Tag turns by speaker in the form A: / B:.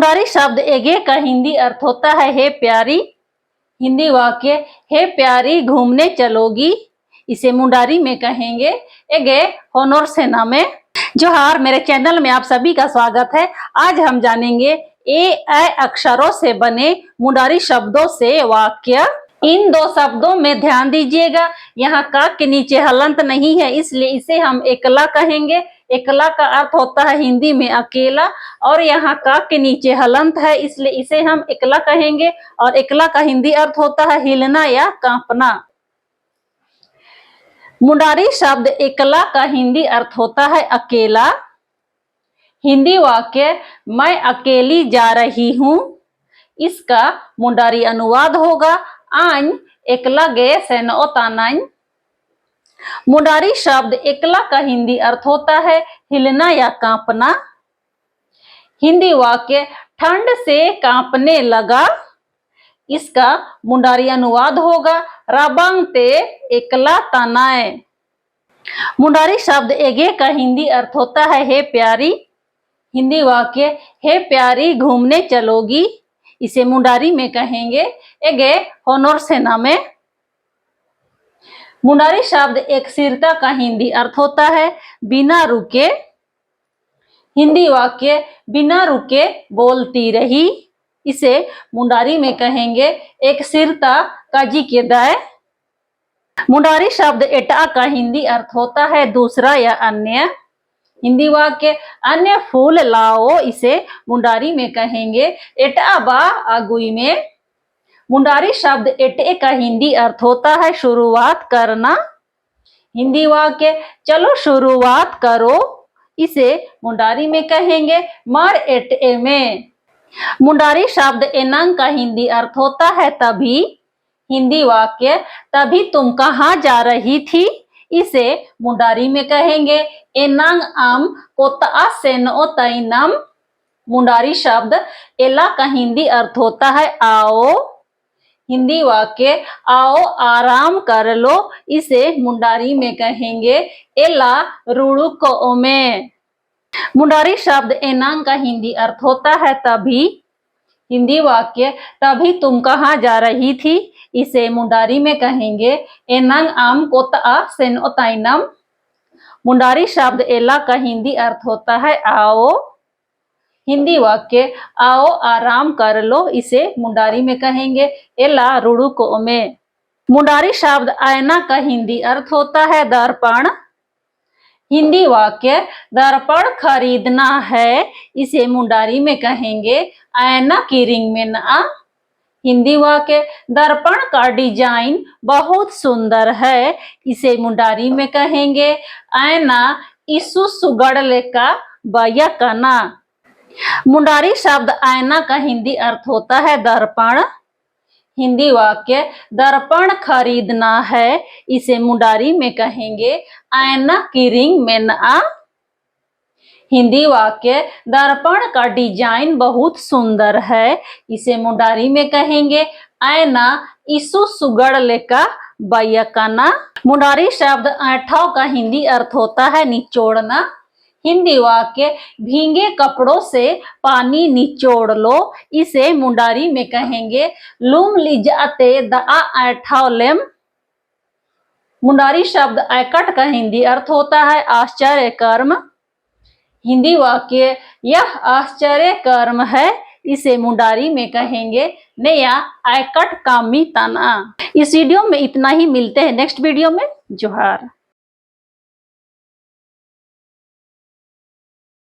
A: मुंडारी शब्द एगे का हिंदी अर्थ होता है हे प्यारी। हिंदी वाक्य हे प्यारी घूमने चलोगी, इसे मुंडारी में कहेंगे एगे होनोर सेना में। जोहार, मेरे चैनल में आप सभी का स्वागत है। आज हम जानेंगे ए अक्षरों से बने मुंडारी शब्दों से वाक्य। इन दो शब्दों में ध्यान दीजिएगा, यहाँ का के नीचे हलंत नहीं है, इसलिए इसे हम एकला कहेंगे। एकला का अर्थ होता है हिंदी में अकेला, और यहाँ का के नीचे हलंत है, इसलिए इसे हम एकला कहेंगे। और एकला का हिंदी अर्थ होता है हिलना या कांपना। मुंडारी शब्द एकला का हिंदी अर्थ होता है अकेला। हिंदी वाक्य मैं अकेली जा रही हूँ, इसका मुंडारी अनुवाद होगा आन एकला गे सेन ओ तानाइन। मुंडारी शब्द एकला का हिंदी अर्थ होता है हिलना या कांपना। हिंदी वाक्य ठंड से कांपने लगा, इसका मुंडारी अनुवाद होगा राबांग ते एकला तानाए। मुंडारी शब्द एगे का हिंदी अर्थ होता है हे प्यारी। हिंदी वाक्य हे प्यारी घूमने चलोगी, इसे मुंडारी में कहेंगे एगे होनोर सेना में। मुंडारी शब्द एक स्थिरता का हिंदी अर्थ होता है बिना रुके। हिंदी वाक्य बिना रुके बोलती रही, इसे मुंडारी में कहेंगे एक स्थिरता काजी के दाए। मुंडारी शब्द एटा का हिंदी अर्थ होता है दूसरा या अन्य। हिंदी वाक्य अन्य फूल लाओ, इसे मुंडारी में कहेंगे एटा बा आगुई में। मुंडारी शब्द एटे का हिंदी अर्थ होता है शुरुआत करना। हिंदी वाक्य चलो शुरुआत करो, इसे मुंडारी में कहेंगे मार एटे में। मुंडारी शब्द एनंग का हिंदी अर्थ होता है तभी। हिंदी वाक्य तभी तुम कहाँ जा रही थी, इसे मुंडारी में कहेंगे एनांग आम कोता सेन ओ तैनम। मुंडारी शब्द एला का हिंदी अर्थ होता है आओ। हिंदी वाक्य आओ आराम कर लो, इसे मुंडारी में कहेंगे एला रुड़ुको में। मुंडारी शब्द एनांग का हिंदी अर्थ होता है तभी। हिंदी वाक्य तभी तुम कहाँ जा रही थी, इसे मुंडारी में कहेंगे एनंग आम कोता सेन ओ तैनम। मुंडारी शब्द एला का हिंदी अर्थ होता है आओ। हिंदी वाक्य आओ आराम कर लो, इसे मुंडारी में कहेंगे एला रुड़ुको में। मुंडारी शब्द आईना का हिंदी अर्थ होता है दर्पण। हिंदी वाक्य दर्पण खरीदना है, इसे मुंडारी में कहेंगे आईना की रिंग में ना। हिंदी वाक्य दर्पण का डिजाइन बहुत सुंदर है, इसे मुंडारी में कहेंगे आईना इसु सुगड़ लेका बया कना। मुंडारी शब्द आईना का हिंदी अर्थ होता है दर्पण। हिंदी वाक्य दर्पण खरीदना है, इसे मुंडारी में कहेंगे आईना की रिंग में ना। हिंदी वाक्य दर्पण का डिजाइन बहुत सुंदर है, इसे मुंडारी में कहेंगे आईना इसु सुगड़ लेका बयकना। मुंडारी शब्द ऐठव का हिंदी अर्थ होता है निचोड़ना। हिंदी वाक्य भींगे कपड़ों से पानी निचोड़ लो, इसे मुंडारी में कहेंगे लूम लिजाते दा ऐठव लेम। मुंडारी शब्द ऐकट का हिंदी अर्थ होता है आश्चर्य कर्म। हिंदी वाक्य यह आश्चर्य कर्म है, इसे मुंडारी में कहेंगे नया ऐकट कामी तना। इस वीडियो में इतना ही, मिलते हैं नेक्स्ट वीडियो में। जोहार।